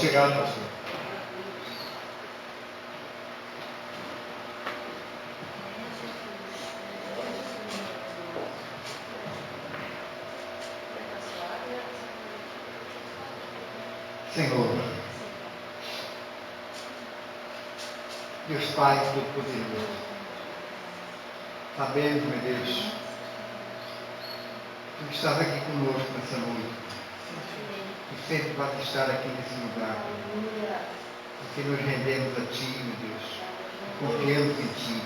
chegar, pastor. Senhor, Deus Pai Todo-Poderoso, sabemos, meu Deus, Tu estás aqui conosco nessa noite. Tu sempre vais estar aqui nesse lugar. Porque nos rendemos a Ti, meu Deus. Confiamos em Ti.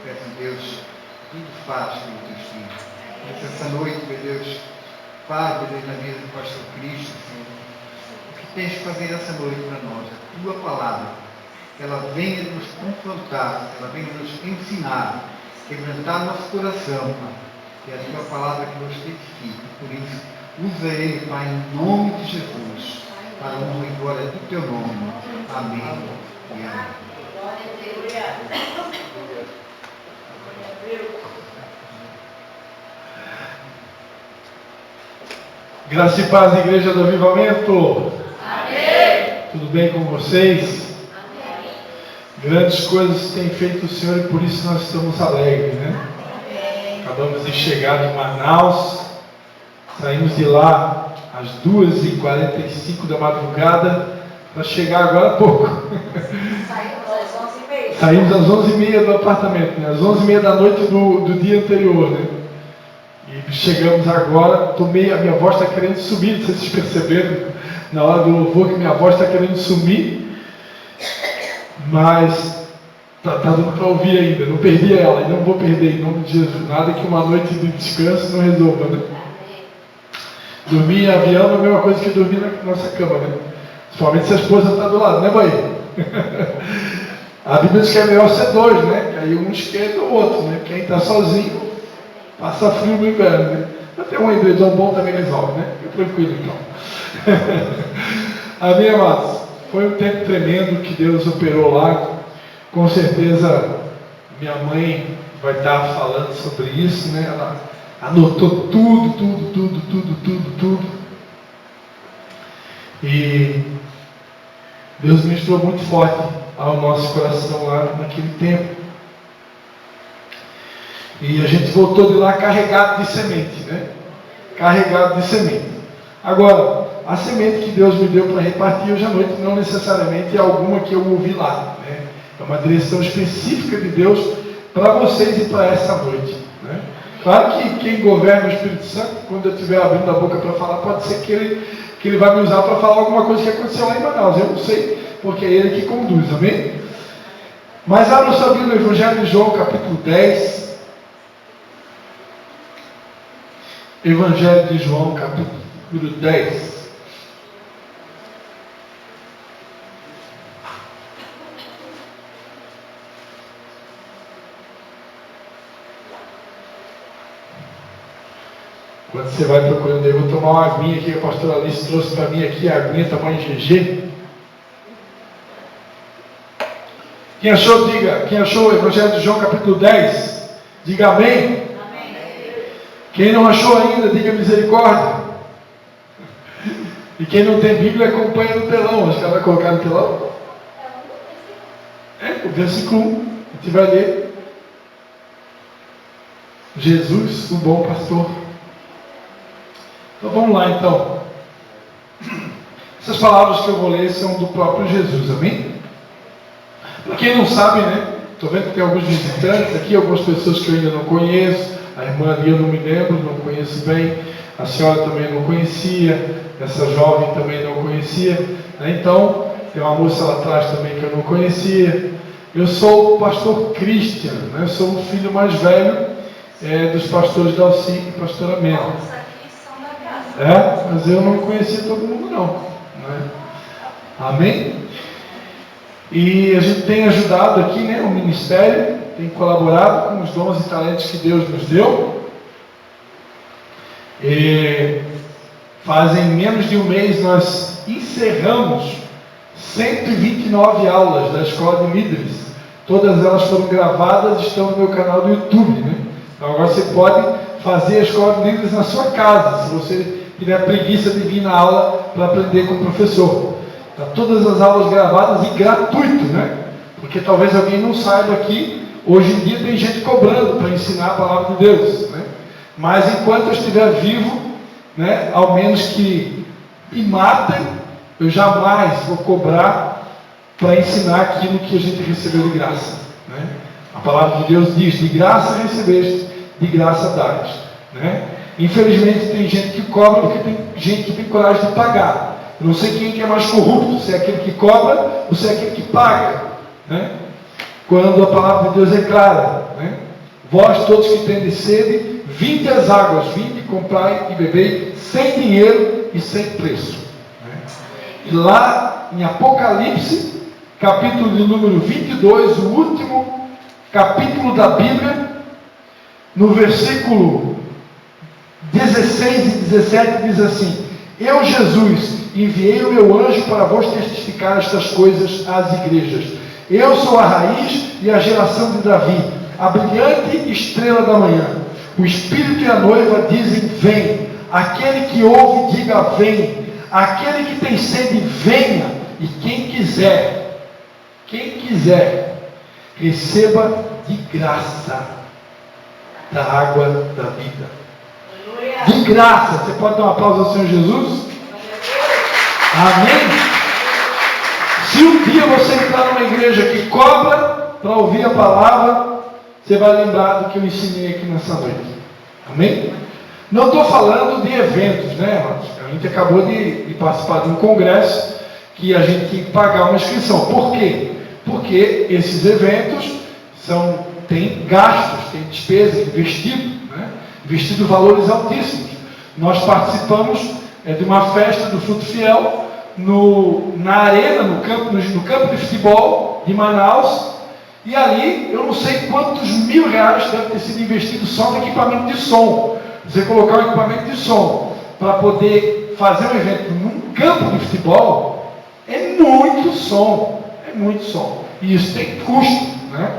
Peço, Deus, tudo faz pelo Teu Espírito. Mas essa noite, meu Deus, faz, meu Deus, na vida do pastor Cristo, Senhor. O que tens de fazer essa noite para nós? A Tua palavra. Que ela venha nos confrontar, que ela venha nos ensinar, quebrantar nosso coração, Pai. Que é a Tua palavra que nos edifique. Por isso, usa ele, Pai, em nome de Jesus, para a honra e glória do Teu nome. Amém e amém. Graça e paz, Igreja do Avivamento. Amém. Tudo bem com vocês? Amém. Grandes coisas tem feito o Senhor e por isso nós estamos alegres, né? Amém. Acabamos de chegar em Manaus, saímos de lá às 2h45 da madrugada para chegar agora há pouco. Saímos às 11h30 do apartamento, né? Às 11h30 da noite do dia anterior, né? E chegamos agora, a minha voz está querendo subir, não sei se vocês perceberam, na hora do louvor que minha voz está querendo sumir, mas está dando para ouvir ainda, não perdi ela, e não vou perder em nome de Jesus, nada que uma noite de descanso não resolva, né? Dormir em avião é a mesma coisa que dormir na nossa cama, né? Principalmente se a esposa está do lado, né, mãe? A Bíblia diz que é melhor ser dois, né? Que aí um esquenta o outro, né? Quem está sozinho passa frio no inverno, né? Até um edredom bom também resolve, né? Fica tranquilo, então. Amém, amados? Foi um tempo tremendo que Deus operou lá. Com certeza, minha mãe vai estar falando sobre isso, né? Ela anotou tudo. E Deus ministrou muito forte ao nosso coração lá naquele tempo. E a gente voltou de lá carregado de semente, né? Carregado de semente. Agora, a semente que Deus me deu para repartir hoje à noite não necessariamente é alguma que eu ouvi lá, né? É uma direção específica de Deus para vocês e para essa noite, né? Claro que quem governa o Espírito Santo, quando eu estiver abrindo a boca para falar, pode ser que ele vai me usar para falar alguma coisa que aconteceu lá em Manaus. Eu não sei, porque é Ele que conduz, amém? Mas abra sua Bíblia no Evangelho de João, capítulo 10. Evangelho de João, capítulo 10. Quando você vai procurando, eu vou tomar uma aguinha aqui, a pastora Alice trouxe para mim aqui, a aguinha tamanho GG. Quem achou, diga. Quem achou o Evangelho de João, capítulo 10? Diga amém. Quem não achou ainda, diga misericórdia. E quem não tem Bíblia, acompanha no telão. Acho que ela vai colocar no telão. O versículo 1. A gente vai ler. Jesus, o bom pastor. Então vamos lá, então. Essas palavras que eu vou ler são do próprio Jesus, amém? Para quem não sabe, né? Estou vendo que tem alguns visitantes aqui, algumas pessoas que eu ainda não conheço. A irmã ali eu não me lembro, não conheço bem. A senhora também não conhecia. Essa jovem também não conhecia. Então, tem uma moça lá atrás também que eu não conhecia. Eu sou o pastor Christian, né? Eu sou o filho mais velho dos pastores Dalci e pastora Mena. Mas eu não conhecia todo mundo não, né? Amém? E a gente tem ajudado aqui, né, o ministério, tem colaborado com os dons e talentos que Deus nos deu. E fazem menos de um mês nós encerramos 129 aulas da Escola de Líderes. Todas elas foram gravadas e estão no meu canal do YouTube, né? Então agora você pode fazer a Escola de Líderes na sua casa, se você tiver preguiça de vir na aula para aprender com o professor. Tá todas as aulas gravadas e gratuito, né? Porque talvez alguém não saiba que hoje em dia tem gente cobrando para ensinar a palavra de Deus, né? Mas enquanto eu estiver vivo, né, ao menos que me matem, eu jamais vou cobrar para ensinar aquilo que a gente recebeu de graça, né? A palavra de Deus diz: de graça recebeste, de graça dás, né? Infelizmente tem gente que cobra porque tem gente que tem coragem de pagar. Eu não sei quem que é mais corrupto, se é aquele que cobra ou se é aquele que paga, né? Quando a palavra de Deus é clara, né? Vós todos que tendes sede, vinde às águas, vinde, comprai e bebei, sem dinheiro e sem preço, né? E lá em Apocalipse, capítulo de número 22, o último capítulo da Bíblia, no versículo 16 e 17 diz assim: eu, Jesus, enviei o meu anjo para vos testificar estas coisas às igrejas. Eu sou a raiz e a geração de Davi, a brilhante estrela da manhã. O Espírito e a noiva dizem: vem. Aquele que ouve, diga: vem. Aquele que tem sede, venha. E quem quiser, receba de graça da água da vida. De graça. Você pode dar um aplauso ao Senhor Jesus? Amém? Se um dia você entrar numa igreja que cobra para ouvir a palavra, você vai lembrar do que eu ensinei aqui nessa noite. Amém? Não estou falando de eventos, né, irmãos? A gente acabou de participar de um congresso que a gente tinha que pagar uma inscrição. Por quê? Porque esses eventos têm gastos, têm despesa, investido, né? Investido valores altíssimos. Nós participamos de uma festa do Fruto Fiel na arena, no campo de futebol de Manaus, e ali eu não sei quantos mil reais deve ter sido investido só no equipamento de som. Você colocar o equipamento de som para poder fazer um evento num campo de futebol é muito som, e isso tem custo, né?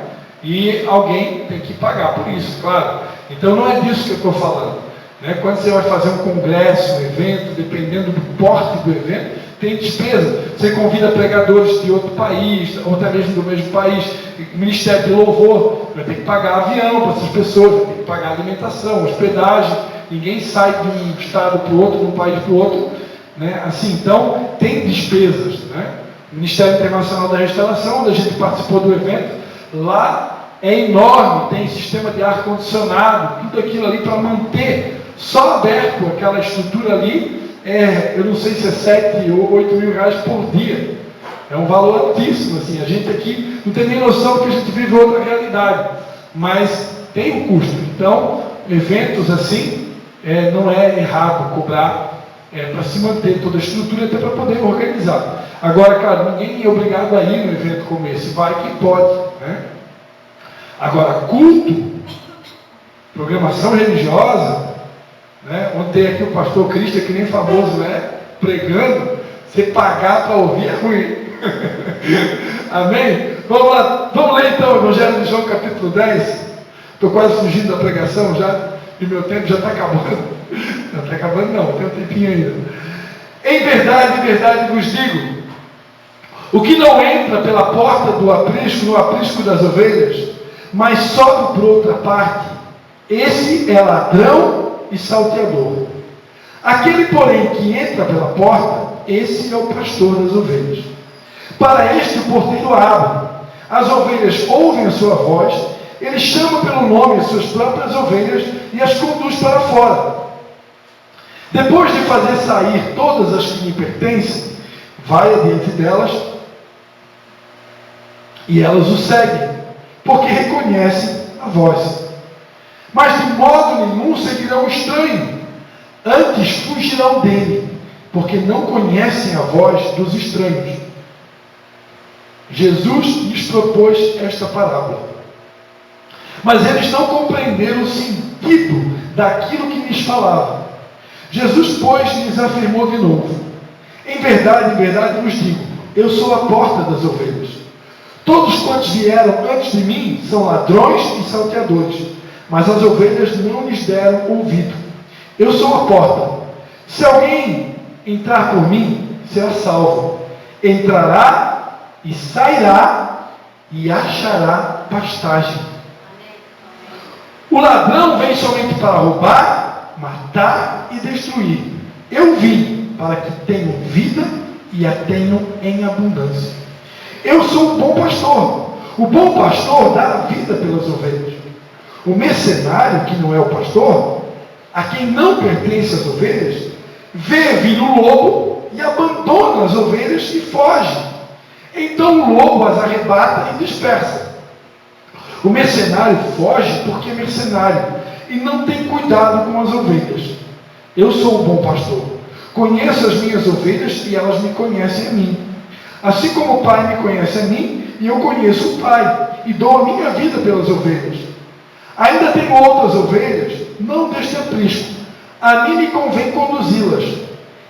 E alguém tem que pagar por isso, claro. Então não é disso que eu estou falando, né? Quando você vai fazer um congresso, um evento, dependendo do porte do evento, tem despesa. Você convida pregadores de outro país, ou até mesmo do mesmo país, ministério de louvor, vai ter que pagar avião para essas pessoas, vai ter que pagar alimentação, hospedagem. Ninguém sai de um estado para o outro, de um país para o outro, né? Assim, então tem despesas, né? O Ministério Internacional da Restauração, onde a gente participou do evento, lá é enorme, tem sistema de ar-condicionado, tudo aquilo ali para manter só aberto aquela estrutura ali, eu não sei se é 7 ou 8 mil reais por dia. É um valor altíssimo, assim. A gente aqui não tem nem noção que a gente vive outra realidade, mas tem um custo. Então, eventos assim, não é errado cobrar para se manter toda a estrutura, até para poder organizar. Agora, cara, ninguém é obrigado a ir no evento como esse, vai quem pode, né? Agora, culto, programação religiosa, né? Ontem aqui o pastor Cristo, que nem famoso é, pregando, você pagar para ouvir é ruim. Amém? Vamos lá, vamos ler então o Evangelho de João capítulo 10. Estou quase fugindo da pregação já, e meu tempo já está acabando. Não está acabando não, tem um tempinho ainda. Em verdade vos digo, o que não entra pela porta do aprisco, no aprisco das ovelhas, mas sobe por outra parte, esse é ladrão e salteador. Aquele, porém, que entra pela porta, esse é o pastor das ovelhas. Para este o porteiro abre. As ovelhas ouvem a sua voz, ele chama pelo nome as suas próprias ovelhas e as conduz para fora. Depois de fazer sair todas as que lhe pertencem, vai adiante delas e elas o seguem, porque reconhecem a voz. Mas de modo nenhum seguirão o estranho, antes fugirão dele, porque não conhecem a voz dos estranhos. Jesus lhes propôs esta parábola, mas eles não compreenderam o sentido daquilo que lhes falava. Jesus, pois, lhes afirmou de novo: em verdade vos digo, eu sou a porta das ovelhas. Todos quantos vieram antes de mim são ladrões e salteadores, mas as ovelhas não lhes deram ouvido. Eu sou a porta. Se alguém entrar por mim, será salvo. entrará e sairá e achará pastagem. O ladrão vem somente para roubar, matar e destruir. Eu vim para que tenham vida e a tenham em abundância. Eu sou o bom pastor. O bom pastor dá a vida pelas ovelhas. O mercenário, que não é o pastor, a quem não pertence as ovelhas, vê vir o lobo e abandona as ovelhas e foge. Então o lobo as arrebata e dispersa. O mercenário foge porque é mercenário e não tem cuidado com as ovelhas. Eu sou o bom pastor. Conheço as minhas ovelhas e elas me conhecem a mim. Assim como o Pai me conhece a mim, e eu conheço o Pai, e dou a minha vida pelas ovelhas. Ainda tenho outras ovelhas, não deste aprisco. A mim me convém conduzi-las.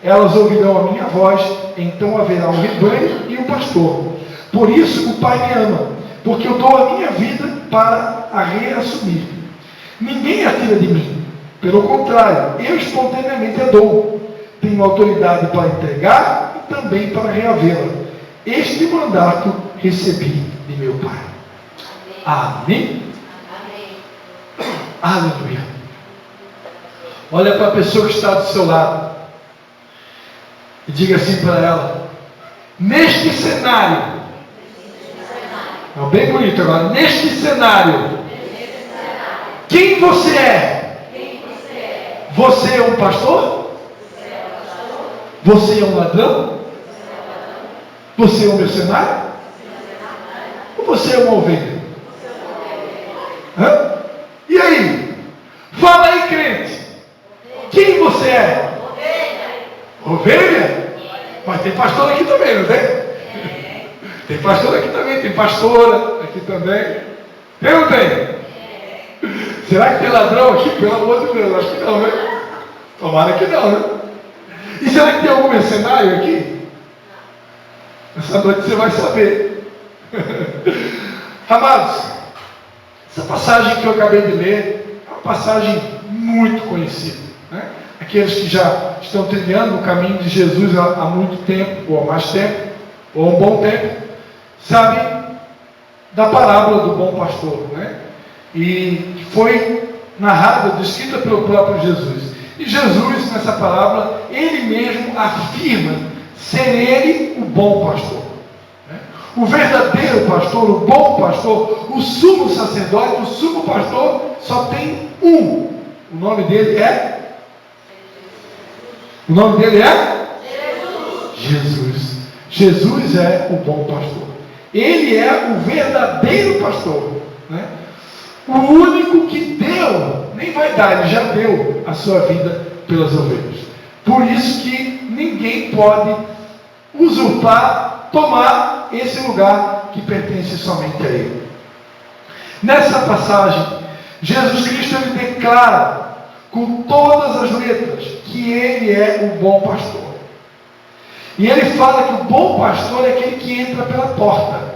Elas ouvirão a minha voz, então haverá um rebanho e um pastor. Por isso o Pai me ama, porque eu dou a minha vida para a reassumir. Ninguém a tira de mim. Pelo contrário, eu espontaneamente a dou. Tenho autoridade para entregar e também para reavê-la. Este mandato recebi de meu Pai. Amém? Amém. Aleluia. Olha para a pessoa que está do seu lado e diga assim para ela: neste cenário, é bem bonito agora, neste cenário, quem você é? Você é um pastor? Você é um ladrão? Você é um mercenário? Ou você é uma ovelha? Hã? E aí? Fala aí, crente. Quem você é? Ovelha? Mas tem pastor aqui também, não tem? Tem pastor aqui também, tem pastora aqui também. Tem ou não tem? Será que tem ladrão aqui? Pelo amor de Deus, acho que não, né? Tomara que não, né? E será que tem algum mercenário aqui? Essa noite você vai saber. Amados, essa passagem que eu acabei de ler é uma passagem muito conhecida, né? Aqueles que já estão trilhando o caminho de Jesus há muito tempo, ou há mais tempo, ou há um bom tempo, sabem da parábola do bom pastor, né? E que foi narrada, descrita pelo próprio Jesus. E Jesus, nessa parábola, ele mesmo afirma ser ele o bom pastor. O verdadeiro pastor, o bom pastor, o sumo sacerdote, o sumo pastor, só tem um. O nome dele é? O nome dele é? Jesus. Jesus é o bom pastor. Ele é o verdadeiro pastor, né? O único que deu, nem vai dar, ele já deu a sua vida pelas ovelhas. Por isso que ninguém pode usurpar, tomar esse lugar que pertence somente a ele. Nessa passagem, Jesus Cristo ele declara com todas as letras que ele é o bom pastor. E ele fala que o bom pastor é aquele que entra pela porta.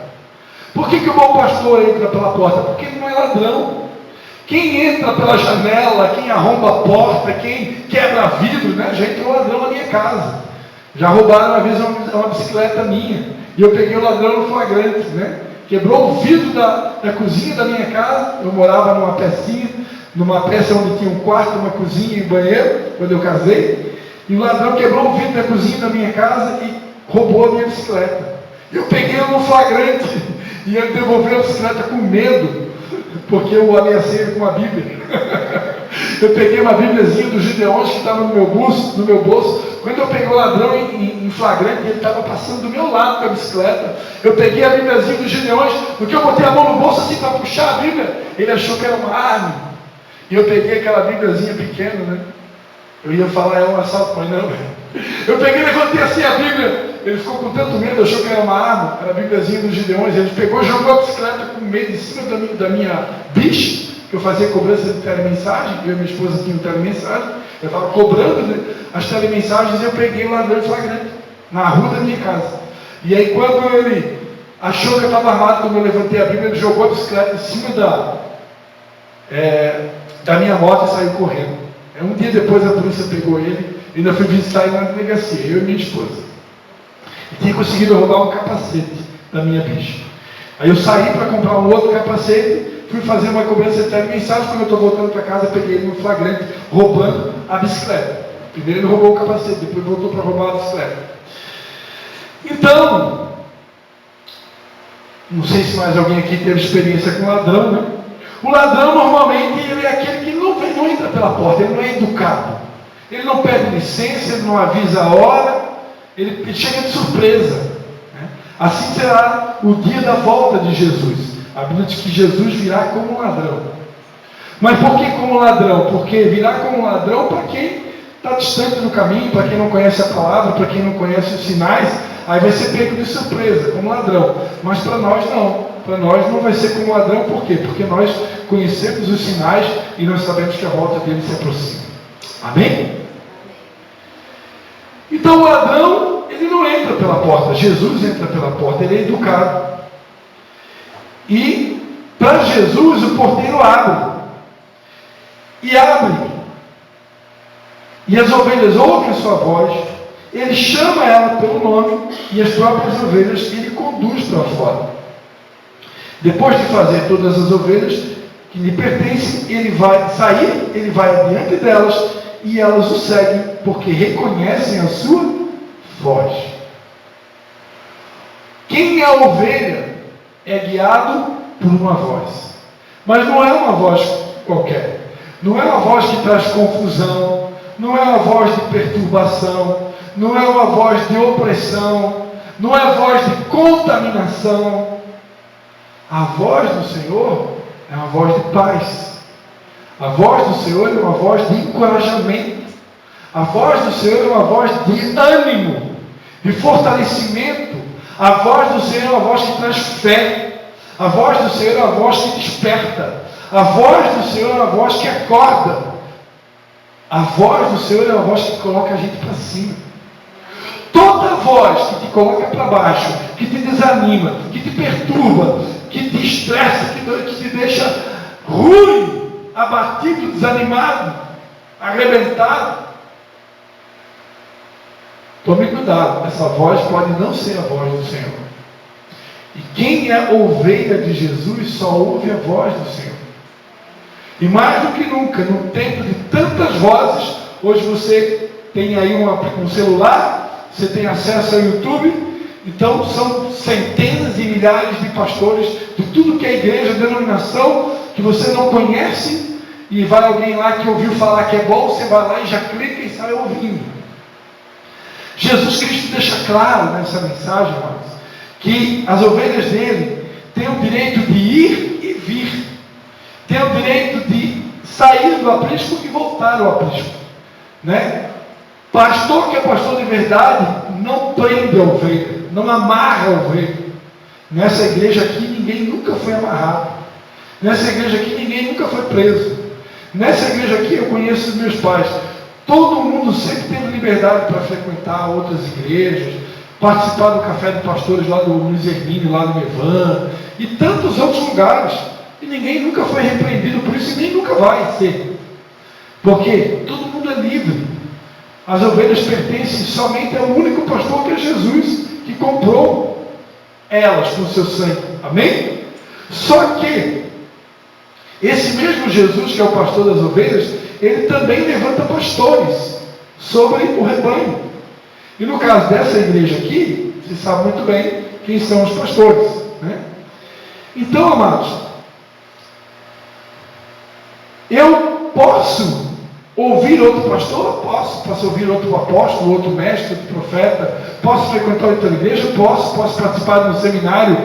Por que o bom pastor entra pela porta? Porque ele não é ladrão. Quem entra pela janela, quem arromba a porta, quem quebra vidro, né? Já entrou ladrão na minha casa. Já roubaram uma vez uma bicicleta minha. E eu peguei o ladrão no flagrante, né? Quebrou o vidro da cozinha da minha casa. Eu morava numa peça onde tinha um quarto, uma cozinha e um banheiro, quando eu casei. E o ladrão quebrou o vidro da cozinha da minha casa e roubou a minha bicicleta. Eu peguei ele no flagrante e ele devolveu a bicicleta com medo, porque eu ameacei com a Bíblia. Eu peguei uma Bíbliazinha dos Gideões que estava no meu bolso. Quando eu peguei o ladrão em flagrante, ele estava passando do meu lado com a bicicleta. Eu peguei a Bíbliazinha dos Gideões, porque eu botei a mão no bolso assim para puxar a Bíblia. Ele achou que era uma arma. E eu peguei aquela Bíbliazinha pequena, né? Eu ia falar, é um assalto, mas não. Eu peguei e levantei assim a Bíblia. Ele ficou com tanto medo, achou que era uma arma. Era a Bíbliazinha dos Gideões. Ele pegou e jogou a bicicleta com medo em cima da minha bicha, que eu fazia cobrança de telemensagem. Eu e minha esposa tinham telemensagem. Eu estava cobrando, né, as telemensagens e eu peguei o ladrão em flagrante, na rua da minha casa. E aí quando ele achou que eu estava armado, quando eu levantei a Bíblia, ele jogou a bicicleta em cima da minha moto e saiu correndo. Um dia depois a polícia pegou ele e ainda fui visitar ele na delegacia, eu e minha esposa. e tinha conseguido roubar um capacete da minha bicha. Aí eu saí para comprar um outro capacete, fui fazer uma cobrança de telemensagem. Quando eu estou voltando para casa, peguei ele no flagrante roubando a bicicleta. Primeiro ele roubou o capacete, depois voltou para roubar a bicicleta. Então, não sei se mais alguém aqui teve experiência com ladrão, né? O ladrão normalmente ele é aquele que não entra pela porta, ele não é educado. Ele não pede licença, ele não avisa a hora, ele chega de surpresa. Né? Assim será o dia da volta de Jesus. A Bíblia diz que Jesus virá como um ladrão. Mas por que como ladrão? Porque virá como um ladrão para quem está distante do caminho, para quem não conhece a palavra, para quem não conhece os sinais, aí vai ser pego de surpresa, como ladrão. Mas para nós não. Para nós não vai ser como ladrão, por quê? Porque nós conhecemos os sinais e nós sabemos que a volta dele se aproxima. Amém? Então o ladrão, ele não entra pela porta, Jesus entra pela porta, ele é educado. E para Jesus o porteiro abre. E abre. E as ovelhas ouvem a sua voz, ele chama ela pelo nome e as próprias ovelhas ele conduz para fora. Depois de fazer todas as ovelhas que lhe pertencem, ele vai sair, ele vai adiante delas e elas o seguem, porque reconhecem a sua voz. Quem é a ovelha é guiado por uma voz. Mas não é uma voz qualquer. Não é uma voz que traz confusão, não é uma voz de perturbação, não é uma voz de opressão, não é a voz de contaminação. A voz do Senhor é uma voz de paz. A voz do Senhor é uma voz de encorajamento. A voz do Senhor é uma voz de ânimo, de fortalecimento. A voz do Senhor é uma voz que traz fé. A voz do Senhor é uma voz que desperta. A voz do Senhor é uma voz que acorda. A voz do Senhor é uma voz que coloca a gente para cima. Toda voz que te coloca para baixo, que te desanima, que te perturba, que te estressa, que te deixa ruim, abatido, desanimado, arrebentado. Tome cuidado, essa voz pode não ser a voz do Senhor. E quem é ovelha de Jesus só ouve a voz do Senhor. E mais do que nunca, no tempo de tantas vozes, hoje você tem aí um celular, você tem acesso ao YouTube, então são centenas e milhares de pastores de tudo que é igreja, denominação, que você não conhece, e vai alguém lá que ouviu falar que é bom, você vai lá e já clica e sai ouvindo. Jesus Cristo deixa claro nessa mensagem, irmãos, que as ovelhas dele têm o direito de ir e vir, têm o direito de sair do aprisco e voltar ao aprisco, né? Pastor que é pastor de verdade não prende a ovelha, não amarra a ovelha. Nessa igreja aqui ninguém nunca foi amarrado. Nessa igreja aqui ninguém nunca foi preso. Nessa igreja aqui eu conheço os meus pais. Todo mundo sempre teve liberdade para frequentar outras igrejas, participar do café de pastores lá do Luiz Hermínio, lá do Nevan, e tantos outros lugares. E ninguém nunca foi repreendido por isso e nem nunca vai ser. Porque todo mundo é livre. As ovelhas pertencem somente ao único pastor que é Jesus, que comprou elas com o seu sangue. Amém? Só que esse mesmo Jesus, que é o pastor das ovelhas, ele também levanta pastores sobre o rebanho. E no caso dessa igreja aqui, você sabe muito bem quem são os pastores, né? Então, amados, eu posso ouvir outro pastor? Posso ouvir outro apóstolo, outro mestre, outro profeta? Posso frequentar outra igreja? Posso participar de um seminário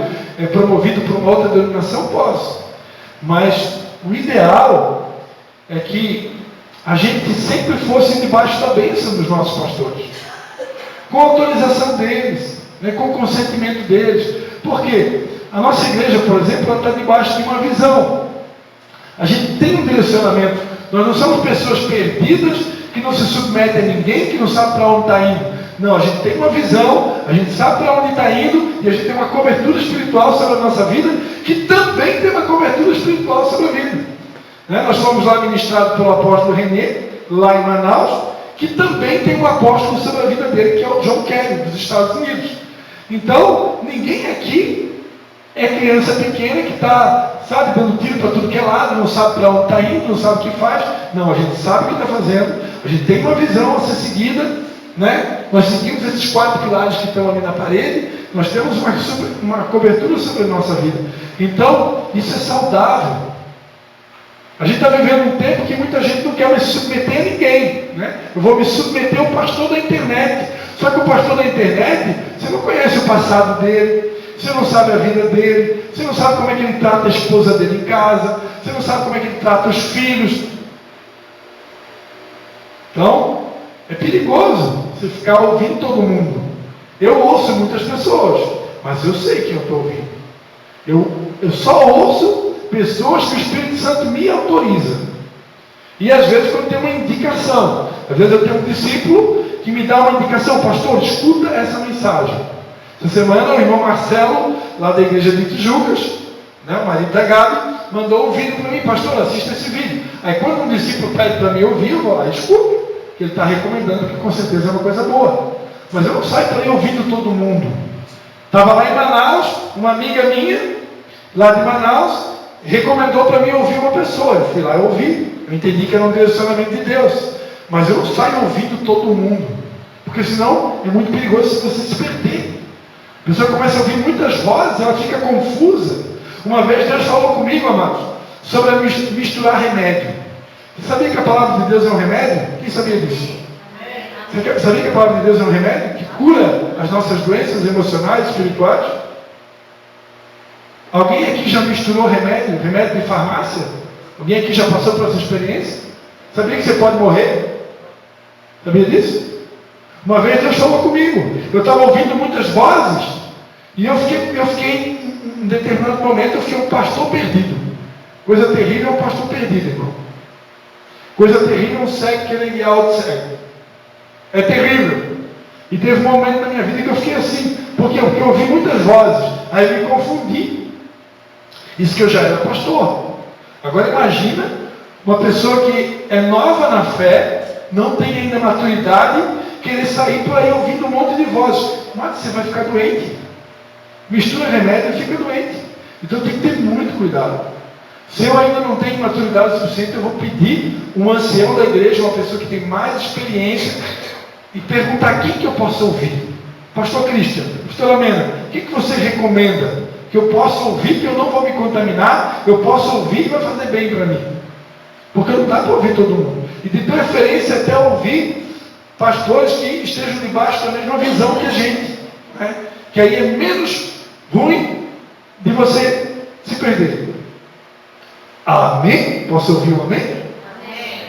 promovido por uma outra denominação? Posso. Mas o ideal é que a gente sempre fosse debaixo da bênção dos nossos pastores, com a autorização deles, né, com o consentimento deles. Por quê? A nossa igreja, por exemplo, ela está debaixo de uma visão. A gente tem um direcionamento. Nós não somos pessoas perdidas, que não se submetem a ninguém, que não sabe para onde está indo. Não, a gente tem uma visão, a gente sabe para onde está indo, e a gente tem uma cobertura espiritual sobre a nossa vida, que também tem uma cobertura espiritual sobre a vida. Né? Nós fomos lá ministrados pelo apóstolo René, lá em Manaus, que também tem um apóstolo sobre a vida dele, que é o John Kerry, dos Estados Unidos. Então, ninguém aqui é criança pequena que está, sabe, dando tiro para tudo que é lado, não sabe para onde está indo, não sabe o que faz. Não, a gente sabe o que está fazendo, a gente tem uma visão a ser seguida, né? Nós seguimos esses 4 pilares que estão ali na parede, nós temos uma cobertura sobre a nossa vida. Então, isso é saudável. A gente está vivendo um tempo que muita gente não quer mais se submeter a ninguém, né? Eu vou me submeter ao pastor da internet. Só que o pastor da internet, você não conhece o passado dele, você não sabe a vida dele, você não sabe como é que ele trata a esposa dele em casa, você não sabe como é que ele trata os filhos. Então, é perigoso você ficar ouvindo todo mundo. Eu ouço muitas pessoas, mas eu sei quem eu estou ouvindo. Eu só ouço pessoas que o Espírito Santo me autoriza. E às vezes quando tem uma indicação, às vezes eu tenho um discípulo que me dá uma indicação: pastor, escuta essa mensagem. Essa semana o irmão Marcelo, lá da igreja de Tijucas, né, o marido da Gabi, mandou um vídeo para mim: pastor, assista esse vídeo. Aí quando um discípulo pede para mim ouvir, eu vou lá e escuto, que ele está recomendando, que com certeza é uma coisa boa. Mas eu não saio por aí ouvindo todo mundo. Estava lá em Manaus, uma amiga minha, lá de Manaus, recomendou para mim ouvir uma pessoa. Eu fui lá e ouvi. Eu entendi que era um direcionamento de Deus. Mas eu não saio ouvindo todo mundo, porque senão é muito perigoso se você se perder. A pessoa começa a ouvir muitas vozes, ela fica confusa. Uma vez Deus falou comigo, amados, sobre misturar remédio. Você sabia que a palavra de Deus é um remédio? Quem sabia disso? Você sabia que a palavra de Deus é um remédio que cura as nossas doenças emocionais, espirituais? Alguém aqui já misturou remédio de farmácia? Alguém aqui já passou por essa experiência? Sabia que você pode morrer? Sabia disso? Uma vez Deus falou comigo. Eu estava ouvindo muitas vozes e eu fiquei em determinado momento, eu fiquei um pastor perdido. Coisa terrível é um pastor perdido, irmão. Coisa terrível é um cego querendo guiar outro cego. É terrível. E teve um momento na minha vida que eu fiquei assim, porque eu ouvi muitas vozes, aí eu me confundi. Isso que eu já era pastor. Agora imagina uma pessoa que é nova na fé, não tem ainda maturidade, querer sair por aí ouvindo um monte de vozes. Mas você vai ficar doente. Mistura remédio e fica doente. Então tem que ter muito cuidado. Se eu ainda não tenho maturidade suficiente, eu vou pedir um ancião da igreja, uma pessoa que tem mais experiência, e perguntar quem que eu posso ouvir. Pastor Cristian, pastor Lamena, o que você recomenda? Que eu possa ouvir, que eu não vou me contaminar, eu posso ouvir e vai fazer bem para mim. Porque não dá para ouvir todo mundo. E de preferência até ouvir pastores que estejam debaixo da mesma visão que a gente. Né? Que aí é menos ruim de você se perder. Amém? Posso ouvir um amém? Amém.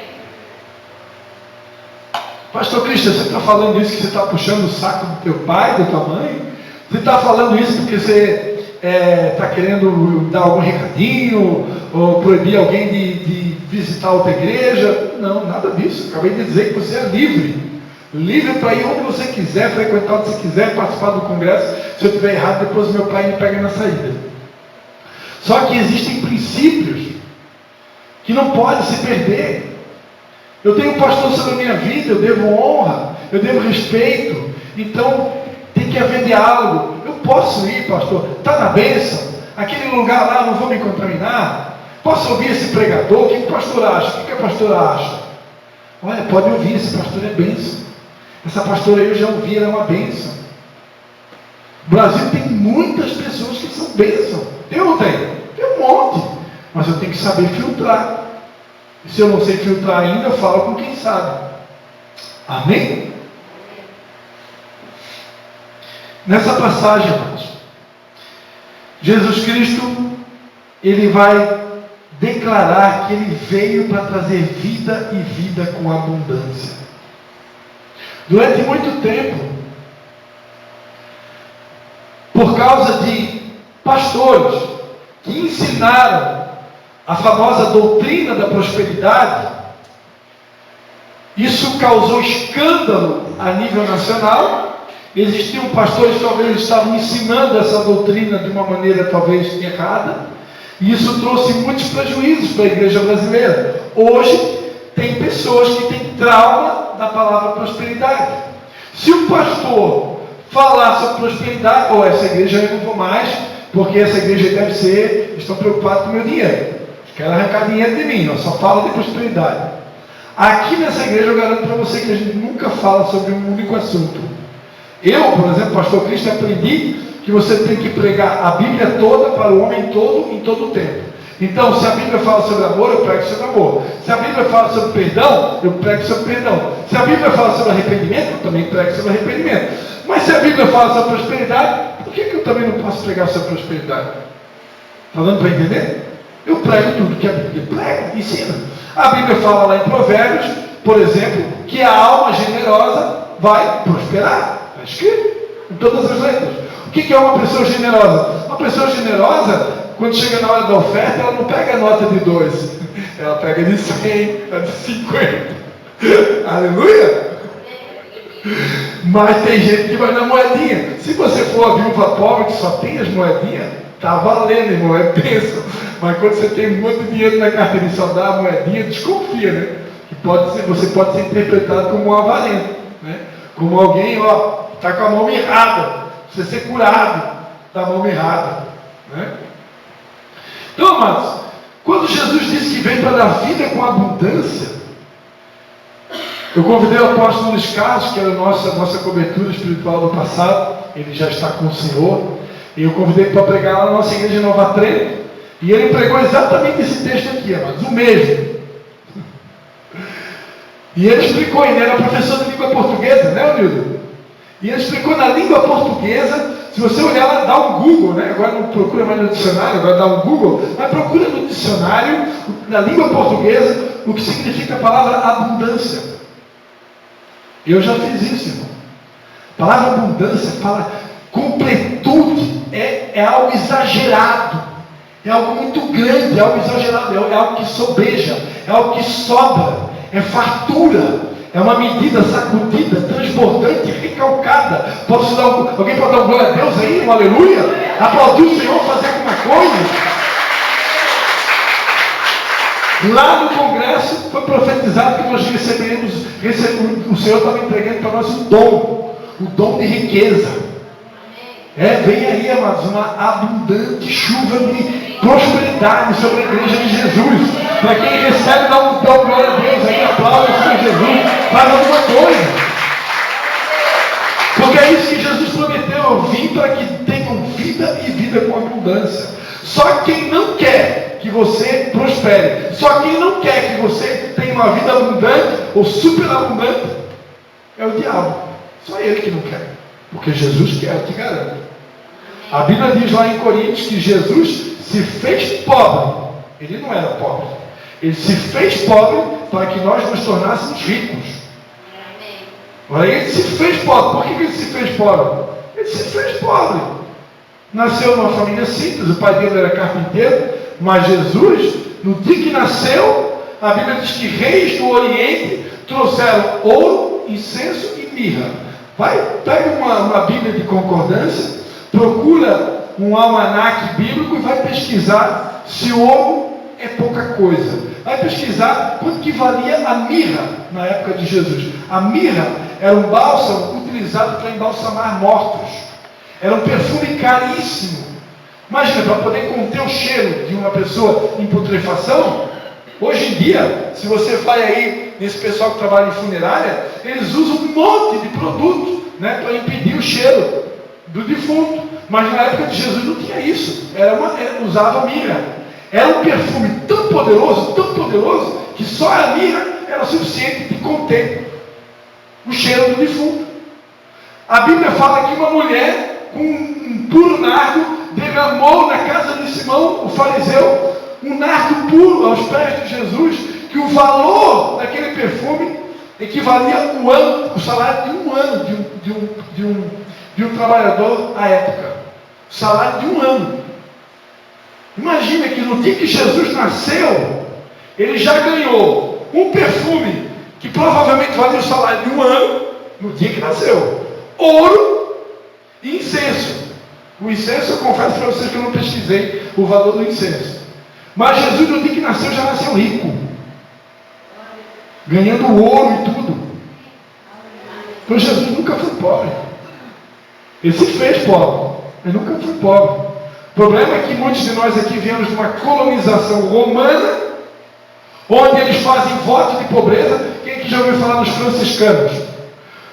Pastor Cristian, você está falando isso que você está puxando o saco do teu pai, da tua mãe? Você está falando isso porque você está querendo dar algum recadinho, ou proibir alguém de visitar outra igreja? Não, nada disso. Acabei de dizer que você é livre. Livre para ir onde você quiser, frequentar onde você quiser, participar do congresso. Se eu estiver errado, depois meu pai me pega na saída. Só que existem princípios que não pode se perder. Eu tenho um pastor sobre a minha vida, eu devo honra, eu devo respeito. Então tem que haver diálogo. Eu posso ir, pastor, está na bênção, aquele lugar lá, não vou me contaminar. Posso ouvir esse pregador? O que o pastor acha? O que a pastora acha? Olha, pode ouvir, esse pastor é bênção. Essa pastora eu já ouvi, ela é uma bênção. O Brasil tem muitas pessoas que são bênção. Eu não tenho, tem um monte. Mas eu tenho que saber filtrar. E se eu não sei filtrar ainda, eu falo com quem sabe. Amém? Nessa passagem, irmãos, Jesus Cristo, ele vai declarar que ele veio para trazer vida e vida com abundância. Durante muito tempo, por causa de pastores que ensinaram a famosa doutrina da prosperidade, isso causou escândalo a nível nacional. Existiam pastores que talvez estavam ensinando essa doutrina de uma maneira talvez errada, e isso trouxe muitos prejuízos para a igreja brasileira. Hoje tem pessoas que têm trauma da palavra prosperidade. Se o pastor falar sobre prosperidade, ou essa igreja eu não vou mais, porque essa igreja deve ser, estão preocupados com o meu dinheiro. Quero arrancar dinheiro de mim, só fala de prosperidade. Aqui nessa igreja eu garanto para você que a gente nunca fala sobre um único assunto. Eu, por exemplo, pastor Cristo, aprendi que você tem que pregar a Bíblia toda para o homem todo, em todo o tempo. Então, se a Bíblia fala sobre amor, eu prego sobre amor. Se a Bíblia fala sobre perdão, eu prego sobre perdão. Se a Bíblia fala sobre arrependimento, eu também prego sobre arrependimento. Mas se a Bíblia fala sobre prosperidade, por que eu também não posso pregar sobre prosperidade? Está dando para entender? Eu prego tudo que a Bíblia prega, ensina. A Bíblia fala lá em Provérbios, por exemplo, que a alma generosa vai prosperar. Está escrito em todas as letras. O que é uma pessoa generosa? Uma pessoa generosa, quando chega na hora da oferta, ela não pega a nota de 2, ela pega de 100, a de 50. Aleluia! Mas tem gente que vai na moedinha. Se você for a viúva pobre que só tem as moedinhas, está valendo, irmão, é bênção. Mas quando você tem um monte de dinheiro na carteira e só dá a moedinha, desconfia, né? Que você pode ser interpretado como um avarento, né? Como alguém, está com a mão errada. Você ser curado da mão errada, né? Então, amados, quando Jesus disse que veio para dar vida com abundância, eu convidei o apóstolo Luiz Carlos, que era a nossa cobertura espiritual do passado, ele já está com o Senhor, e eu convidei ele para pregar lá na nossa igreja em Nova Trento, e ele pregou exatamente esse texto aqui, amados, o mesmo. E ele explicou, ele era professor de língua portuguesa, né, Nildo? E ele explicou na língua portuguesa. Se você olhar lá, dá um Google, né? Agora não procura mais no dicionário, agora dá um Google, mas procura no dicionário, na língua portuguesa, o que significa a palavra abundância. Eu já fiz isso, irmão. A palavra abundância fala completude, é algo exagerado, é algo muito grande, é algo exagerado, é algo que sobeja, é algo que sobra, é fartura. É uma medida sacudida, transbordante, recalcada. Alguém pode dar um glória a Deus aí? Um aleluia? Aplaudir o Senhor, fazer alguma coisa? Lá no congresso foi profetizado que nós receberemos, o Senhor estava entregando para nós um dom de riqueza. Vem aí, amados, uma abundante chuva de prosperidade sobre a igreja de Jesus. Para quem recebe, dá um glória a Deus aí, aplauda o Senhor Jesus, faz alguma coisa. Porque é isso que Jesus prometeu: eu vim para que tenham vida e vida com abundância. Só quem não quer que você prospere, só quem não quer que você tenha uma vida abundante ou superabundante, é o diabo. Só ele que não quer. Porque Jesus quer, eu te garanto. A Bíblia diz lá em Coríntios que Jesus se fez pobre. Ele não era pobre. Ele se fez pobre para que nós nos tornássemos ricos. Olha, ele se fez pobre. Por que ele se fez pobre? Ele se fez pobre. Nasceu numa família simples, o pai dele era carpinteiro, mas Jesus, no dia que nasceu, a Bíblia diz que reis do Oriente trouxeram ouro, incenso e mirra. Pega uma Bíblia de concordância, procura um almanaque bíblico e vai pesquisar se o ouro é pouca coisa. Vai pesquisar quanto que valia a mirra na época de Jesus. A mirra era um bálsamo utilizado para embalsamar mortos. Era um perfume caríssimo. Imagina, para poder conter o cheiro de uma pessoa em putrefação. Hoje em dia, se você vai aí nesse pessoal que trabalha em funerária, eles usam um monte de produto, né, para impedir o cheiro do defunto. Mas na época de Jesus não tinha isso. Usava mirra. Era um perfume tão poderoso, que só a mirra era suficiente de conter o cheiro do defunto. A Bíblia fala que uma mulher com um puro nardo derramou na casa de Simão, o fariseu, um nardo puro aos pés de Jesus, que o valor daquele perfume equivalia o salário de um ano de um trabalhador à época. O salário de um ano. Imagina que no dia que Jesus nasceu, ele já ganhou um perfume que provavelmente valia o salário de um ano, no dia que nasceu. Ouro e incenso. O incenso, eu confesso para vocês que eu não pesquisei o valor do incenso. Mas Jesus, no dia que nasceu, já nasceu rico. Ganhando ouro e tudo. Então Jesus nunca foi pobre. Ele se fez pobre. Ele nunca foi pobre. O problema é que muitos de nós aqui viemos de uma colonização romana, onde eles fazem voto de pobreza. Quem aqui já ouviu falar dos franciscanos?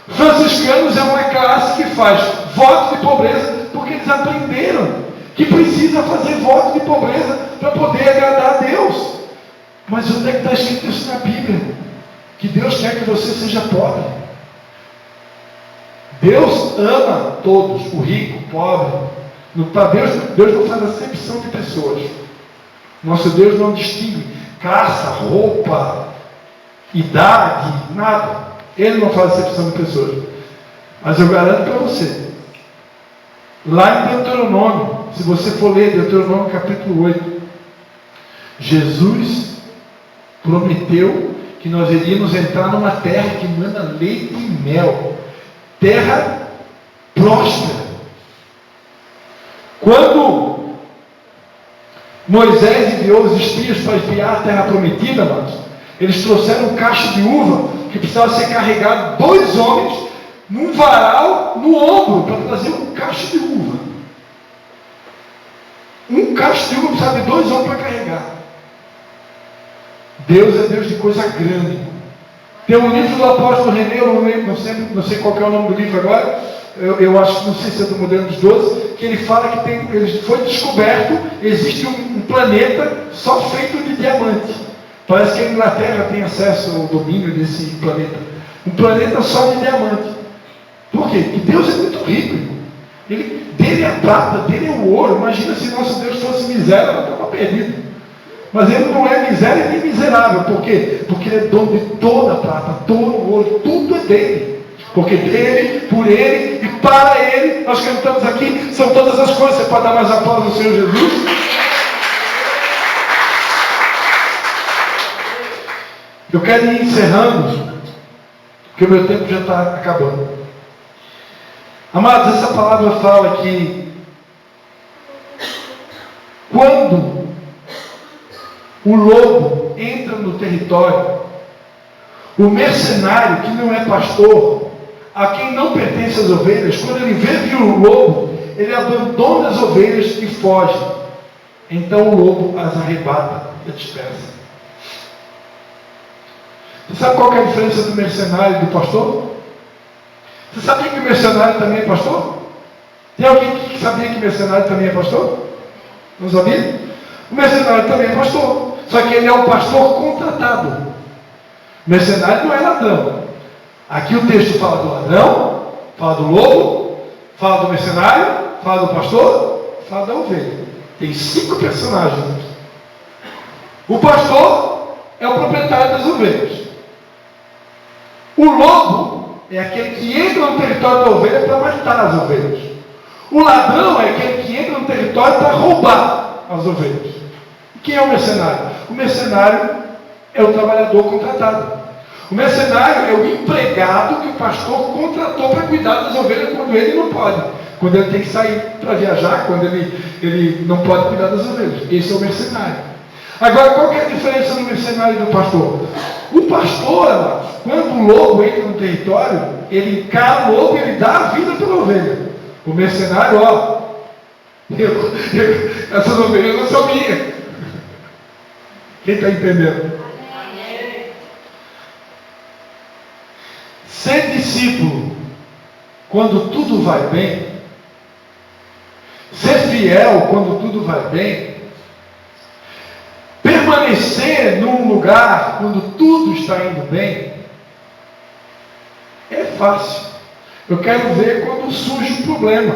Franciscanos é uma classe que faz voto de pobreza porque eles aprenderam que precisa fazer voto de pobreza para poder agradar a Deus. Mas onde é que está escrito isso na Bíblia? Que Deus quer que você seja pobre. Deus ama todos, o rico, o pobre. Deus não faz acepção de pessoas. Nosso Deus não distingue caça, roupa, idade, nada. Ele não faz acepção de pessoas. Mas eu garanto para você, lá em Deuteronômio, se você for ler Deuteronômio capítulo 8, Jesus prometeu que nós iríamos entrar numa terra que manda leite e mel, terra próspera. Quando Moisés enviou os espias para espiar a terra prometida, amados, eles trouxeram um cacho de uva que precisava ser carregado 2 homens num varal no ombro para trazer um cacho de uva. Um cacho de uva precisava de 2 homens para carregar. Deus é Deus de coisa grande. Tem um livro do apóstolo René, eu não sei qual é o nome do livro agora, eu acho que não sei se é do Modelo dos 12, que ele fala que foi descoberto, existe um planeta só feito de diamante. Parece que a Inglaterra tem acesso ao domínio desse planeta. Um planeta só de diamante. Por quê? Porque Deus é muito rico, irmão. Dele é a prata, dele é o ouro. Imagina se nosso Deus fosse miséria, ela estava perdida. Mas ele não é miséria nem miserável. Por quê? Porque ele é dono de toda a prata, todo o ouro, tudo é dele. Porque dele, por ele e para ele, nós cantamos aqui, são todas as coisas. Você pode dar mais aplausos ao Senhor Jesus? Eu quero ir encerrando, porque o meu tempo já está acabando. Amados, essa palavra fala que quando o lobo entra no território, o mercenário que não é pastor, a quem não pertence as ovelhas, quando ele vê vir o lobo, ele abandona as ovelhas e foge. Então o lobo as arrebata e dispersa. Você sabe qual que é a diferença do mercenário e do pastor? Você sabia que o mercenário também é pastor? Tem alguém que sabia que o mercenário também é pastor? Não sabia? O mercenário também é pastor, só que ele é um pastor contratado. O mercenário não é ladrão. Aqui o texto fala do ladrão, fala do lobo, fala do mercenário, fala do pastor, fala da ovelha. Tem 5 personagens aqui. O pastor é o proprietário das ovelhas. O lobo é aquele que entra no território da ovelha para matar as ovelhas. O ladrão é aquele que entra no território para roubar as ovelhas. Quem é o mercenário? O mercenário é o trabalhador contratado. O mercenário é o empregado que o pastor contratou para cuidar das ovelhas quando ele não pode. Quando ele tem que sair para viajar, quando ele não pode cuidar das ovelhas. Esse é o mercenário. Agora, qual que é a diferença do mercenário e do pastor? O pastor, quando o lobo entra no território, ele encara o lobo e ele dá a vida pela ovelha. O mercenário, essas ovelhas não são minhas. Quem está entendendo? Ser discípulo, quando tudo vai bem, ser fiel quando tudo vai bem, permanecer num lugar quando tudo está indo bem, é fácil. Eu quero ver quando surge um problema.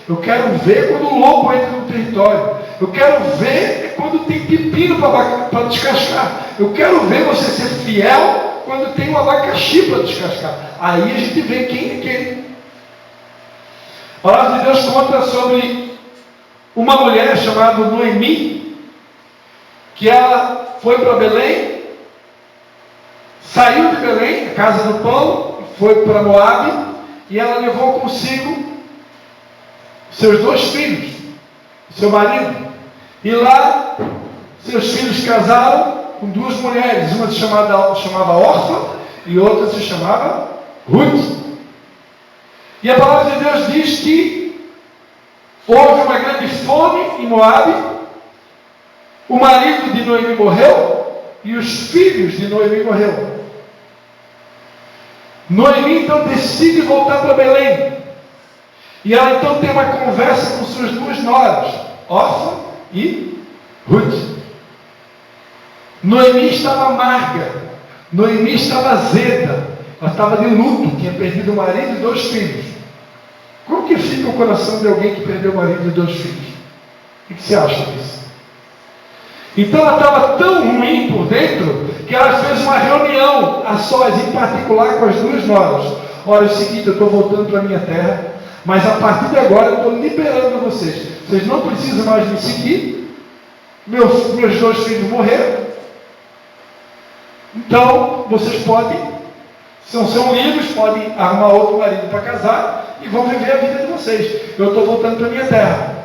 Eu quero ver quando o lobo entra no território. Eu quero ver quando tem pepino para descascar. Eu quero ver você ser fiel quando tem um abacaxi para descascar. Aí a gente vê quem é quem. A palavra de Deus conta sobre uma mulher chamada Noemi, que ela foi para Belém, saiu de Belém, a casa do pão, foi para Moabe, e ela levou consigo seus 2 filhos, seu marido. E lá, seus filhos casaram com 2 mulheres, uma se chamava Orfa e outra se chamava Ruth. E a palavra de Deus diz que houve uma grande fome em Moabe, o marido de Noemi morreu e os filhos de Noemi morreram. Noemi então decide voltar para Belém. E ela então tem uma conversa com suas duas noras, Orfa e Ruth. Noemi estava amarga, Noemi estava azeda, ela estava de luto, tinha perdido o marido e 2 filhos. Como que fica o coração de alguém que perdeu o marido e 2 filhos? O que você acha disso? Então ela estava tão ruim por dentro que ela fez uma reunião a sós, em particular com as duas noras. Olha, é o seguinte, eu estou voltando para a minha terra, mas a partir de agora eu estou liberando vocês. Vocês não precisam mais me seguir. Meus 2 filhos morreram. Então, vocês podem, são livres, podem arrumar outro marido para casar e vão viver a vida de vocês. Eu estou voltando para a minha terra.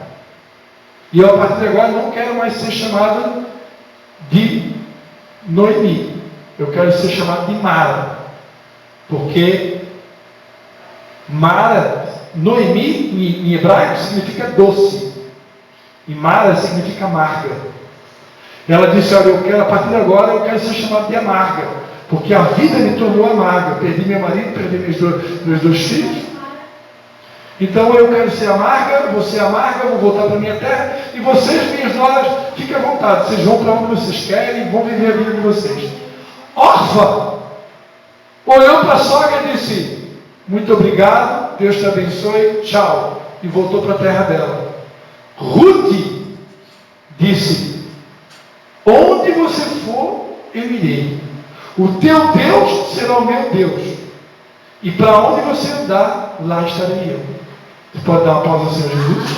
E eu, a partir de agora, não quero mais ser chamado de Noemi. Eu quero ser chamado de Mara. Porque Mara, Noemi, em hebraico, significa doce. E Mara significa amarga. Ela disse, olha, a partir de agora, eu quero ser chamado de amarga. Porque a vida me tornou amarga. Perdi meu marido, perdi meus 2 filhos. Então eu quero ser amarga, vou ser amarga, vou voltar para a minha terra, e vocês, minhas noras, fiquem à vontade, vocês vão para onde vocês querem, vão viver a vida de vocês. Orfa olhou para a sogra e disse, muito obrigado, Deus te abençoe, tchau, e voltou para a terra dela. Ruth disse, onde você for, eu irei. O teu Deus será o meu Deus, e para onde você andar, lá estarei eu. Você pode dar uma pausa ao Senhor Jesus?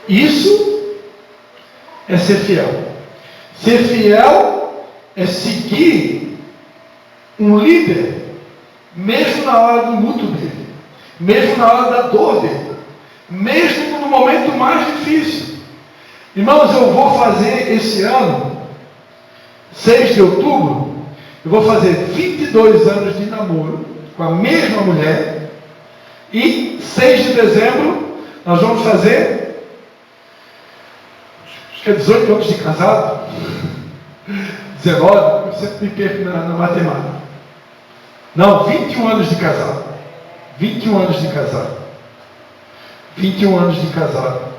Isso é ser fiel. Ser fiel é seguir um líder, mesmo na hora do luto dele, mesmo na hora da dor dele, mesmo no momento mais difícil. Irmãos, eu vou fazer esse ano, 6 de outubro, eu vou fazer 22 anos de namoro com a mesma mulher, e 6 de dezembro nós vamos fazer, acho que é 18 anos de casado, 19, eu sempre me perco na matemática. Não, 21 anos de casado. 21 anos de casado. 21 anos de casado.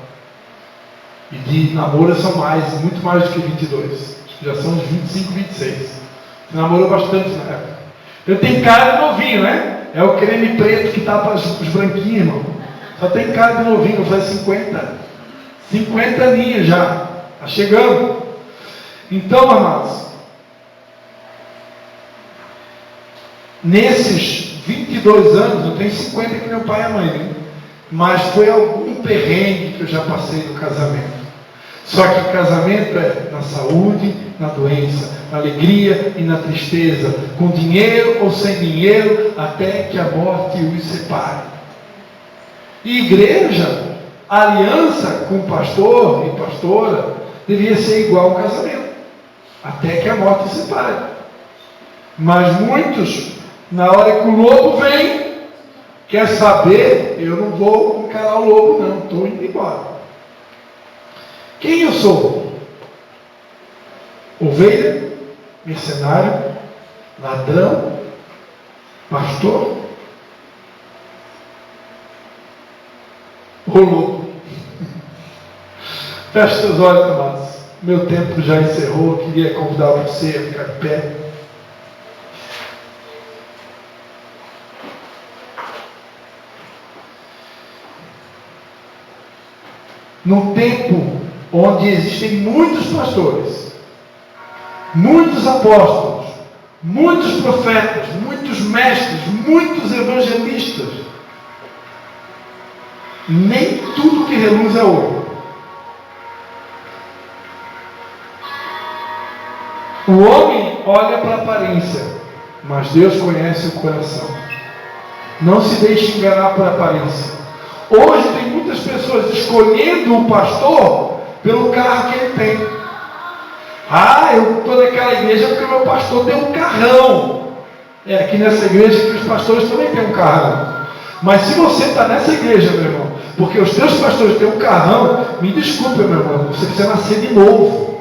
E de namoro são muito mais do que 22. Já são uns 25, 26. Você namorou bastante na época. Eu tenho cara de novinho, né? É o creme preto que tapa os branquinhos, irmão. Só tem cara de novinho, eu falei 50. 50 aninhos já. Está chegando. Então, amados, nesses 22 anos, eu tenho 50 que meu pai e a mãe, né? Mas foi algum perrengue que eu já passei no casamento. Só que casamento é na saúde, na doença, na alegria e na tristeza, com dinheiro ou sem dinheiro, até que a morte os separe. E igreja, aliança com pastor e pastora, devia ser igual ao casamento, até que a morte os separe. Mas muitos, na hora que o lobo vem, quer saber, eu não vou encarar o lobo não, estou indo embora. Quem eu sou? Ovelha, mercenário, ladrão, pastor ou lobo? Feche seus olhos, amados. Meu tempo já encerrou, eu queria convidar você a ficar de pé. Num tempo onde existem muitos pastores, muitos apóstolos, muitos profetas, muitos mestres, muitos evangelistas, nem tudo que reluz é ouro. O homem olha para a aparência, mas Deus conhece o coração. Não se deixe enganar por aparência. Hoje tem muitas pessoas escolhendo o pastor pelo carro que ele tem. Ah, eu estou naquela igreja porque o meu pastor tem um carrão. É aqui nessa igreja que os pastores também têm um carrão. Mas se você está nessa igreja, meu irmão, porque os teus pastores têm um carrão, me desculpe, meu irmão, você precisa nascer de novo.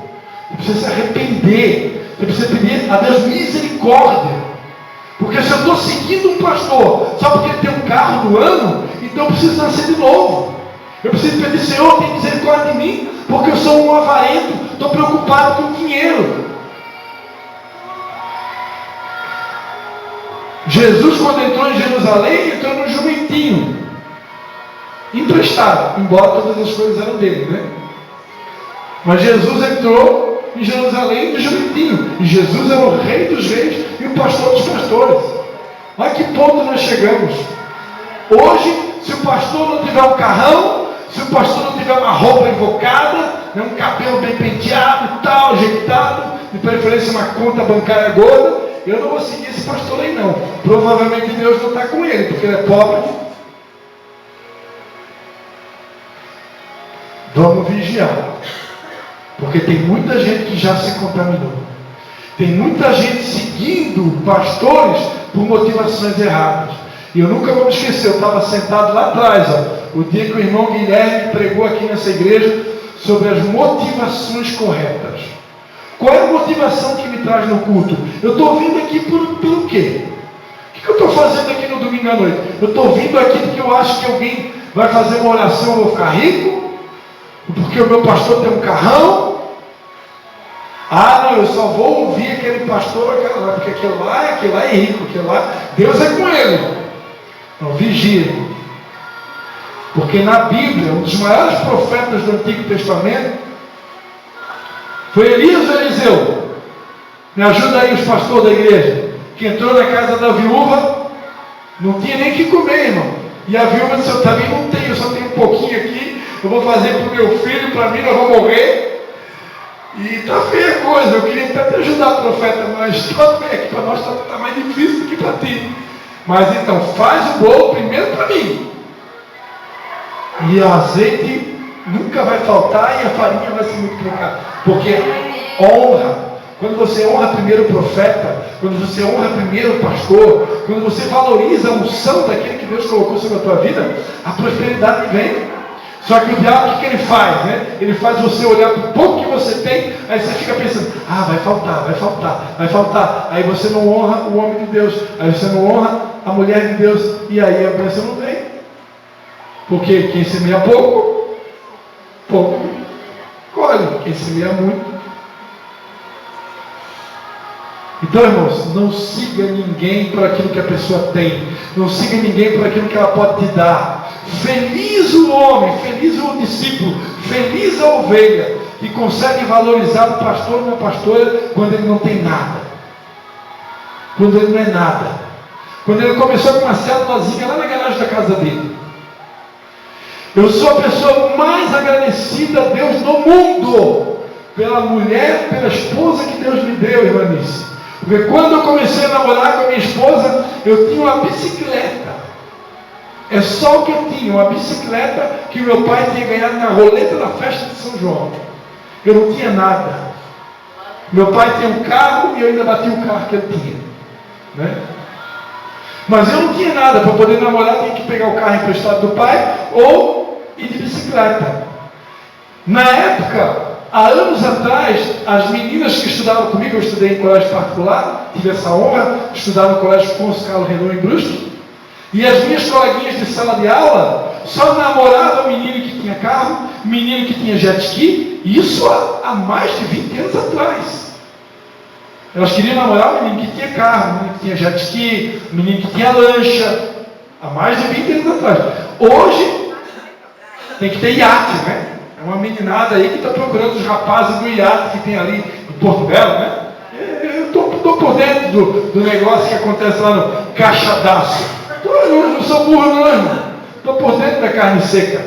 Você precisa se arrepender. Você precisa pedir a Deus misericórdia. Porque se eu estou seguindo um pastor só porque ele tem um carro do ano, então eu preciso nascer de novo. Eu preciso pedir, Senhor, tem misericórdia de mim, porque eu sou um avarento, estou preocupado com dinheiro. Jesus, quando entrou em Jerusalém, entrou no jumentinho, emprestado, embora todas as coisas eram dele, né? Mas Jesus entrou em Jerusalém no jumentinho, e Jesus era o rei dos reis e o pastor dos pastores. Olha que ponto nós chegamos. Hoje, se o pastor não tiver um carrão, se o pastor não tiver uma roupa invocada, um cabelo bem penteado e tal, ajeitado, de preferência uma conta bancária gorda, eu não vou seguir esse pastor aí não. Provavelmente Deus não está com ele, porque ele é pobre. Vamos vigiar. Porque tem muita gente que já se contaminou. Tem muita gente seguindo pastores por motivações erradas. E eu nunca vou me esquecer, eu estava sentado lá atrás, o dia que o irmão Guilherme pregou aqui nessa igreja sobre as motivações corretas. Qual é a motivação que me traz no culto? Eu estou vindo aqui pelo quê? O que eu estou fazendo aqui no domingo à noite? Eu estou vindo aqui porque eu acho que alguém vai fazer uma oração, eu vou ficar rico? Porque o meu pastor tem um carrão? Ah, não, eu só vou ouvir aquele pastor, porque aquele lá é rico, aquele lá, Deus é com ele. Não, vigia. Porque na Bíblia, um dos maiores profetas do Antigo Testamento foi Elias ou Eliseu? Me ajuda aí os pastores da igreja. Que entrou na casa da viúva, não tinha nem o que comer, irmão. E a viúva disse, eu também não tenho, eu só tenho um pouquinho aqui, eu vou fazer para o meu filho, para mim eu vou morrer. E está feia a coisa, eu queria até te ajudar, profeta, mas está feio aqui para nós, está mais difícil do que para ti. Mas então, faz o bolo primeiro para mim. E o azeite nunca vai faltar e a farinha vai se multiplicar. Porque honra. Quando você honra primeiro o profeta, quando você honra primeiro o pastor, quando você valoriza a unção daquele que Deus colocou sobre a tua vida, a prosperidade vem. Só que o diabo, o que ele faz? Né? Ele faz você olhar para o pouco que você tem, aí você fica pensando, vai faltar, vai faltar, vai faltar. Aí você não honra o homem de Deus, aí você não honra a mulher de Deus, e aí a bênção não vem. Porque quem semeia pouco, pouco colhe. Quem semeia muito. Então, irmãos, não siga ninguém por aquilo que a pessoa tem. Não siga ninguém por aquilo que ela pode te dar. Feliz o homem, feliz o discípulo, feliz a ovelha que consegue valorizar o pastor ou a pastora quando ele não tem nada. Quando ele não é nada. Quando ele começou com uma célulazinha lá na garagem da casa dele. Eu sou a pessoa mais agradecida a Deus no mundo pela mulher, pela esposa que Deus me deu, irmã Nice. Porque quando eu comecei a namorar com a minha esposa, eu tinha uma bicicleta. É só o que eu tinha, uma bicicleta que o meu pai tinha ganhado na roleta da festa de São João. Eu não tinha nada. Meu pai tinha um carro e eu ainda bati o carro que ele tinha. Né? Mas eu não tinha nada. Para poder namorar, tinha que pegar o carro emprestado do pai ou ir de bicicleta. Na época, há anos atrás, as meninas que estudavam comigo, eu estudei em colégio particular, tive essa honra, estudava no colégio Afonso Carlos Renault em Brusque, e as minhas coleguinhas de sala de aula só namoravam menino que tinha carro, menino que tinha jet ski, isso há mais de 20 anos atrás. Elas queriam namorar o menino que tinha carro, o menino que tinha jet ski, o menino que tinha lancha, há mais de 20 anos atrás. Hoje, tem que ter iate, né? É uma meninada aí que está procurando os rapazes do iate que tem ali em Porto Belo, né? Eu estou por dentro do negócio que acontece lá no Caixadaço. Eu não sou burro não, irmão. Estou por dentro da carne seca.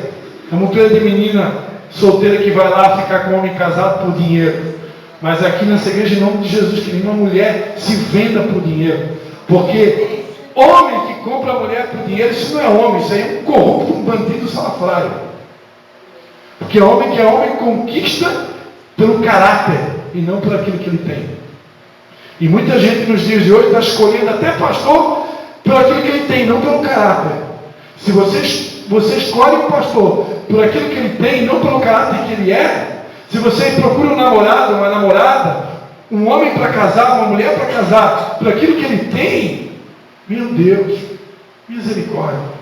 É uma coisa de menina solteira que vai lá ficar com um homem casado por dinheiro. Mas aqui nessa igreja, em nome de Jesus, que nenhuma mulher se venda por dinheiro. Porque homem que compra a mulher por dinheiro, isso não é homem, isso aí é um corrupto, um bandido salafrário. Porque homem que é homem conquista pelo caráter e não por aquilo que ele tem. E muita gente nos dias de hoje está escolhendo até pastor por aquilo que ele tem, não pelo caráter. Se você escolhe um pastor por aquilo que ele tem, não pelo caráter que ele é, se você procura um namorado, uma namorada, um homem para casar, uma mulher para casar, por aquilo que ele tem, meu Deus, misericórdia.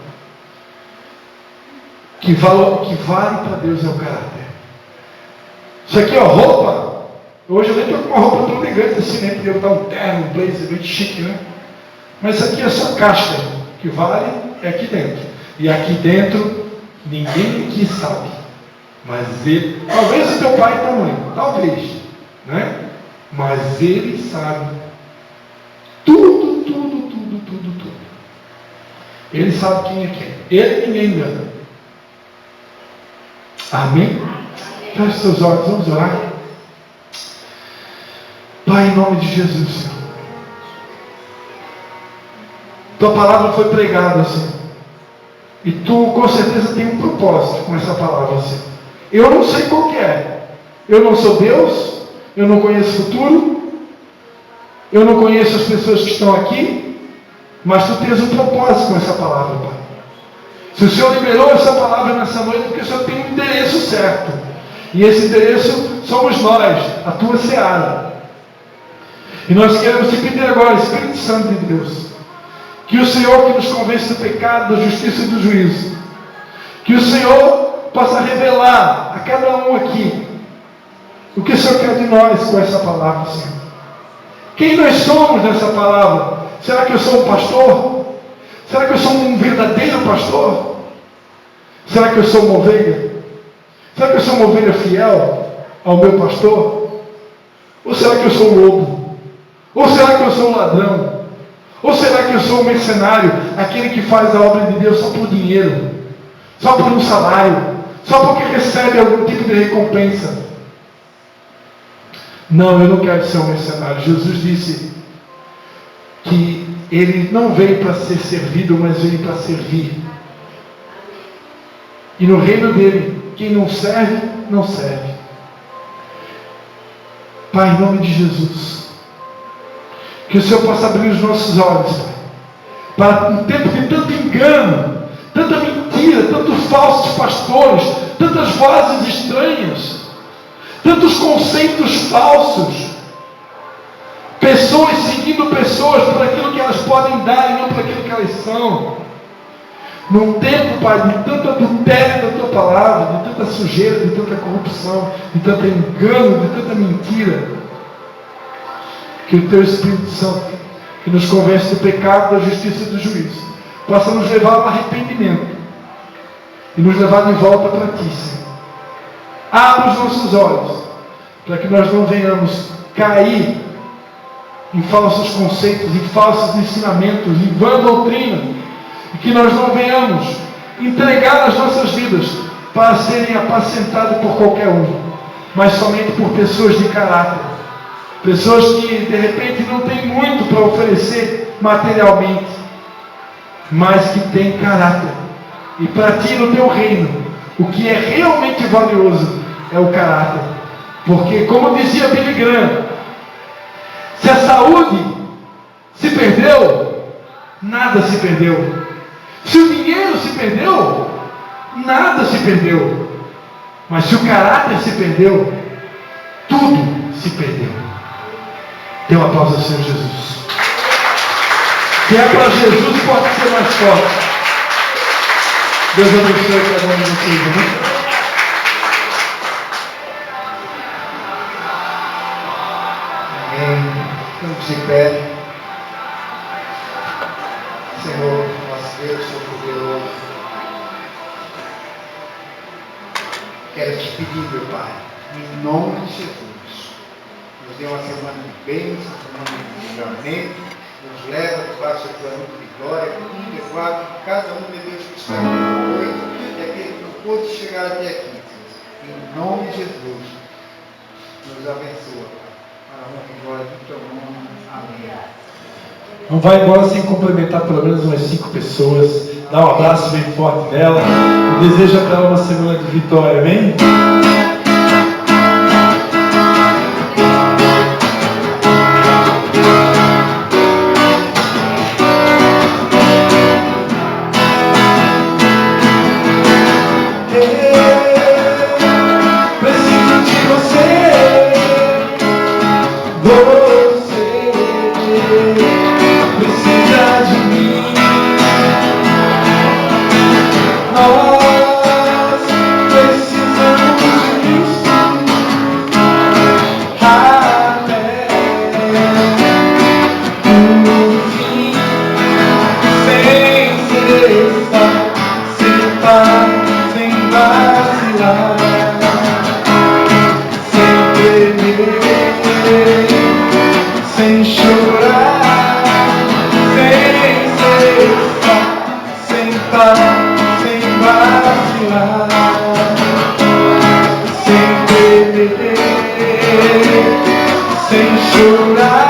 Que vale para Deus é o caráter. Isso aqui, ó, roupa. Hoje eu nem estou com uma roupa tão elegante assim, nem que eu dar um terno, um blazer bem chique, né? Mas isso aqui é só casca. O que vale é aqui dentro. E aqui dentro, ninguém aqui sabe. Mas ele, talvez o teu pai e tua mãe, talvez, né? Mas ele sabe tudo. Ele sabe quem é quem. Ele ninguém engana. Amém? Feche seus olhos, vamos orar. Pai, em nome de Jesus, Senhor. Tua palavra foi pregada, Senhor. E tu com certeza tem um propósito com essa palavra, Senhor. Eu não sei qual que é. Eu não sou Deus. Eu não conheço o futuro. Eu não conheço as pessoas que estão aqui. Mas tu tens um propósito com essa palavra, Pai. Se o Senhor liberou essa palavra nessa noite, porque o Senhor tem um endereço certo. E esse endereço somos nós, a tua seara. E nós queremos te pedir agora, Espírito Santo de Deus, que o Senhor que nos convence do pecado, da justiça e do juízo, que o Senhor possa revelar a cada um aqui o que o Senhor quer de nós com essa palavra, Senhor. Quem nós somos nessa palavra? Será que eu sou um pastor? Será que eu sou um verdadeiro pastor? Será que eu sou uma ovelha? Será que eu sou uma ovelha fiel ao meu pastor? Ou será que eu sou um lobo? Ou será que eu sou um ladrão? Ou será que eu sou um mercenário, aquele que faz a obra de Deus só por dinheiro, só por um salário, só porque recebe algum tipo de recompensa? Não, eu não quero ser um mercenário. Jesus disse que ele não veio para ser servido, mas veio para servir. E no reino dele, quem não serve, não serve. Pai, em nome de Jesus, que o Senhor possa abrir os nossos olhos, Pai, para um tempo de tanto engano, tanta mentira, tantos falsos pastores, tantas vozes estranhas, tantos conceitos falsos, pessoas seguindo pessoas por aquilo que elas podem dar e não por aquilo que elas são. Num tempo, Pai, de tanto adultério da tua palavra, de tanta sujeira, de tanta corrupção, de tanto engano, de tanta mentira, que o teu Espírito Santo, que nos convence do pecado, da justiça e do juízo, possa nos levar ao arrependimento e nos levar de volta para ti, Senhor. Abra os nossos olhos para que nós não venhamos cair em falsos conceitos, em falsos ensinamentos, em vã doutrina, e que nós não venhamos entregar as nossas vidas para serem apacentadas por qualquer um, mas somente por pessoas de caráter, pessoas que de repente não têm muito para oferecer materialmente, mas que têm caráter. E para ti, no teu reino, o que é realmente valioso é o caráter. Porque, como dizia Billy Graham, se a saúde se perdeu, nada se perdeu. Se o dinheiro se perdeu, nada se perdeu. Mas se o caráter se perdeu, tudo se perdeu. Dê um aplauso ao Senhor Jesus. Se é para Jesus, pode ser mais forte. Deus abençoe cada um de vocês. Amém? Vamos de pé. Senhor, nosso Deus, Todo-Poderoso, quero te pedir, meu Pai, em nome de Jesus, nos dê uma semana de bênção, uma semana de livramento, nos leva debaixo da tua luz de glória, e guarda cada um de Deus que está aqui hoje, e aquele que não pôde chegar até aqui, Senhor. Em nome de Jesus, nos abençoa, Pai. Para a honra e glória do teu nome. Amém. Não vai embora sem cumprimentar pelo menos umas 5 pessoas. Dá um abraço bem forte nela. E deseja para ela uma semana de vitória. Amém? sem vacilar, sem temer, sem chorar.